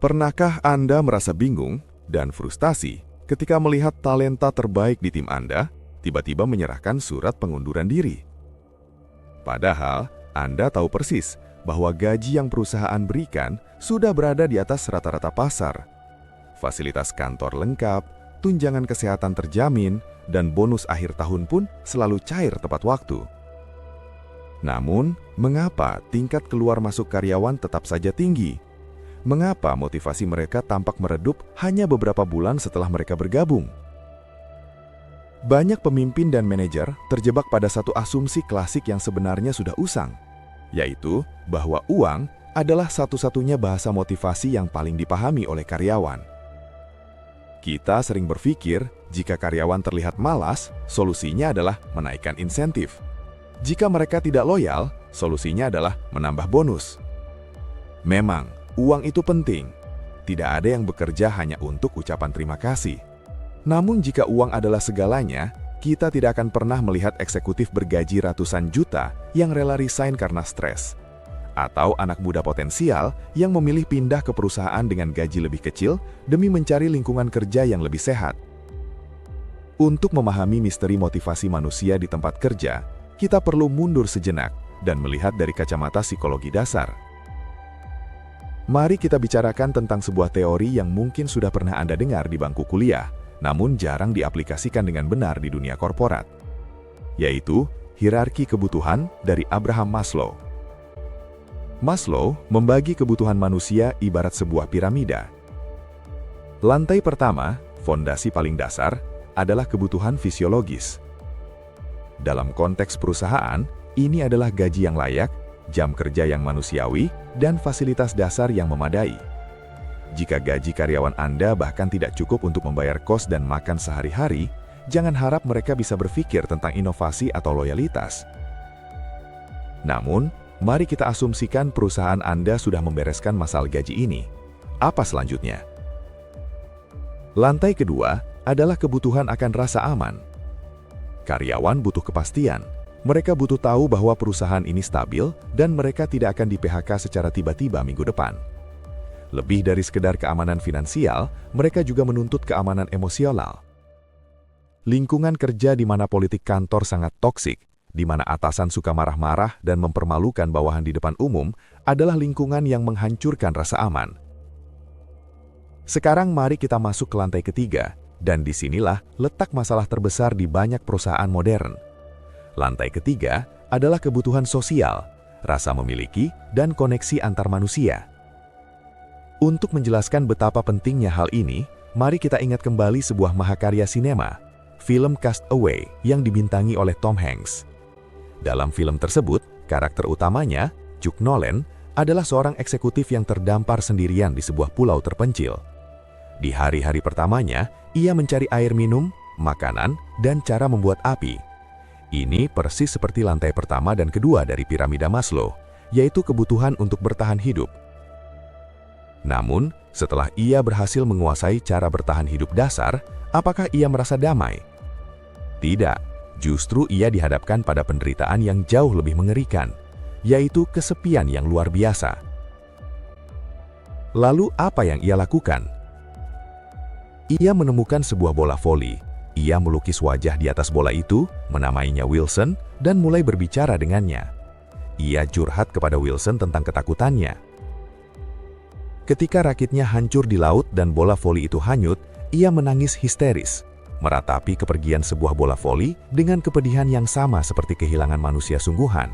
Pernahkah Anda merasa bingung dan frustasi ketika melihat talenta terbaik di tim Anda tiba-tiba menyerahkan surat pengunduran diri? Padahal Anda tahu persis bahwa gaji yang perusahaan berikan sudah berada di atas rata-rata pasar. Fasilitas kantor lengkap, tunjangan kesehatan terjamin, dan bonus akhir tahun pun selalu cair tepat waktu. Namun, mengapa tingkat keluar masuk karyawan tetap saja tinggi? Mengapa motivasi mereka tampak meredup hanya beberapa bulan setelah mereka bergabung? Banyak pemimpin dan manajer terjebak pada satu asumsi klasik yang sebenarnya sudah usang, yaitu bahwa uang adalah satu-satunya bahasa motivasi yang paling dipahami oleh karyawan. Kita sering berpikir, jika karyawan terlihat malas, solusinya adalah menaikkan insentif. Jika mereka tidak loyal, solusinya adalah menambah bonus. Memang, uang itu penting. Tidak ada yang bekerja hanya untuk ucapan terima kasih. Namun jika uang adalah segalanya, kita tidak akan pernah melihat eksekutif bergaji ratusan juta yang rela resign karena stres. Atau anak muda potensial yang memilih pindah ke perusahaan dengan gaji lebih kecil demi mencari lingkungan kerja yang lebih sehat. Untuk memahami misteri motivasi manusia di tempat kerja, kita perlu mundur sejenak dan melihat dari kacamata psikologi dasar. Mari kita bicarakan tentang sebuah teori yang mungkin sudah pernah Anda dengar di bangku kuliah, namun jarang diaplikasikan dengan benar di dunia korporat, yaitu hierarki kebutuhan dari Abraham Maslow. Maslow membagi kebutuhan manusia ibarat sebuah piramida. Lantai pertama, fondasi paling dasar, adalah kebutuhan fisiologis. Dalam konteks perusahaan, ini adalah gaji yang layak, jam kerja yang manusiawi, dan fasilitas dasar yang memadai. Jika gaji karyawan Anda bahkan tidak cukup untuk membayar kos dan makan sehari-hari, jangan harap mereka bisa berpikir tentang inovasi atau loyalitas. Namun, mari kita asumsikan perusahaan Anda sudah membereskan masalah gaji ini. Apa selanjutnya? Lantai kedua adalah kebutuhan akan rasa aman. Karyawan butuh kepastian. Mereka butuh tahu bahwa perusahaan ini stabil dan mereka tidak akan di-PHK secara tiba-tiba minggu depan. Lebih dari sekedar keamanan finansial, mereka juga menuntut keamanan emosional. Lingkungan kerja di mana politik kantor sangat toksik, di mana atasan suka marah-marah dan mempermalukan bawahan di depan umum, adalah lingkungan yang menghancurkan rasa aman. Sekarang mari kita masuk ke lantai ketiga, dan disinilah letak masalah terbesar di banyak perusahaan modern. Lantai ketiga adalah kebutuhan sosial, rasa memiliki, dan koneksi antar manusia. Untuk menjelaskan betapa pentingnya hal ini, mari kita ingat kembali sebuah mahakarya sinema, film Cast Away yang dibintangi oleh Tom Hanks. Dalam film tersebut, karakter utamanya, Chuck Nolan, adalah seorang eksekutif yang terdampar sendirian di sebuah pulau terpencil. Di hari-hari pertamanya, ia mencari air minum, makanan, dan cara membuat api. Ini persis seperti lantai pertama dan kedua dari piramida Maslow, yaitu kebutuhan untuk bertahan hidup. Namun, setelah ia berhasil menguasai cara bertahan hidup dasar, apakah ia merasa damai? Tidak, justru ia dihadapkan pada penderitaan yang jauh lebih mengerikan, yaitu kesepian yang luar biasa. Lalu apa yang ia lakukan? Ia menemukan sebuah bola voli. Ia melukis wajah di atas bola itu, menamainya Wilson, dan mulai berbicara dengannya. Ia curhat kepada Wilson tentang ketakutannya. Ketika rakitnya hancur di laut dan bola voli itu hanyut, ia menangis histeris, meratapi kepergian sebuah bola voli dengan kepedihan yang sama seperti kehilangan manusia sungguhan.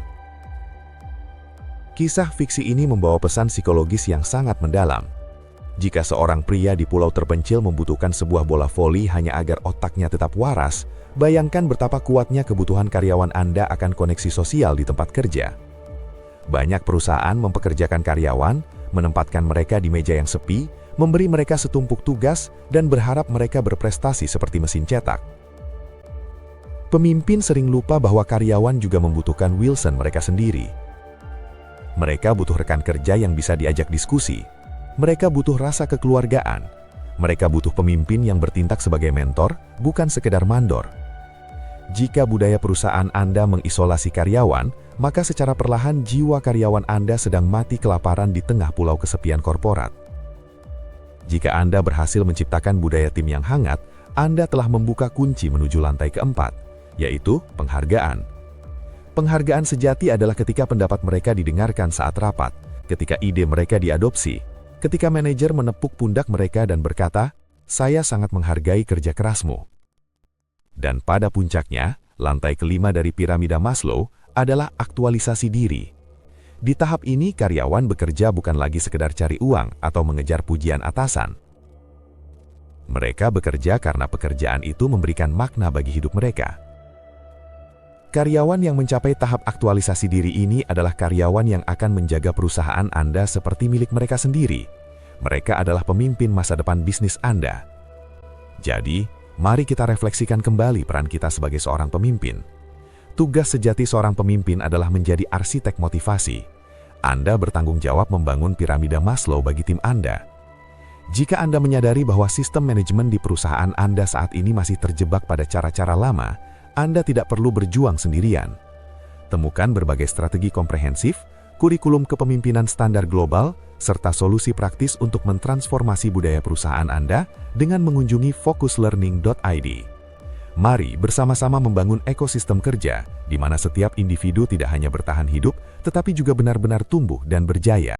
Kisah fiksi ini membawa pesan psikologis yang sangat mendalam. Jika seorang pria di pulau terpencil membutuhkan sebuah bola voli hanya agar otaknya tetap waras, bayangkan betapa kuatnya kebutuhan karyawan Anda akan koneksi sosial di tempat kerja. Banyak perusahaan mempekerjakan karyawan, menempatkan mereka di meja yang sepi, memberi mereka setumpuk tugas, dan berharap mereka berprestasi seperti mesin cetak. Pemimpin sering lupa bahwa karyawan juga membutuhkan Wilson mereka sendiri. Mereka butuh rekan kerja yang bisa diajak diskusi. Mereka butuh rasa kekeluargaan. Mereka butuh pemimpin yang bertindak sebagai mentor, bukan sekedar mandor. Jika budaya perusahaan Anda mengisolasi karyawan, maka secara perlahan jiwa karyawan Anda sedang mati kelaparan di tengah pulau kesepian korporat. Jika Anda berhasil menciptakan budaya tim yang hangat, Anda telah membuka kunci menuju lantai keempat, yaitu penghargaan. Penghargaan sejati adalah ketika pendapat mereka didengarkan saat rapat, ketika ide mereka diadopsi, ketika manajer menepuk pundak mereka dan berkata, "Saya sangat menghargai kerja kerasmu." Dan pada puncaknya, lantai kelima dari piramida Maslow adalah aktualisasi diri. Di tahap ini, karyawan bekerja bukan lagi sekedar cari uang atau mengejar pujian atasan. Mereka bekerja karena pekerjaan itu memberikan makna bagi hidup mereka. Karyawan yang mencapai tahap aktualisasi diri ini adalah karyawan yang akan menjaga perusahaan Anda seperti milik mereka sendiri. Mereka adalah pemimpin masa depan bisnis Anda. Jadi, mari kita refleksikan kembali peran kita sebagai seorang pemimpin. Tugas sejati seorang pemimpin adalah menjadi arsitek motivasi. Anda bertanggung jawab membangun piramida Maslow bagi tim Anda. Jika Anda menyadari bahwa sistem manajemen di perusahaan Anda saat ini masih terjebak pada cara-cara lama, Anda tidak perlu berjuang sendirian. Temukan berbagai strategi komprehensif, kurikulum kepemimpinan standar global, serta solusi praktis untuk mentransformasi budaya perusahaan Anda dengan mengunjungi focuslearning.id. Mari bersama-sama membangun ekosistem kerja, di mana setiap individu tidak hanya bertahan hidup, tetapi juga benar-benar tumbuh dan berjaya.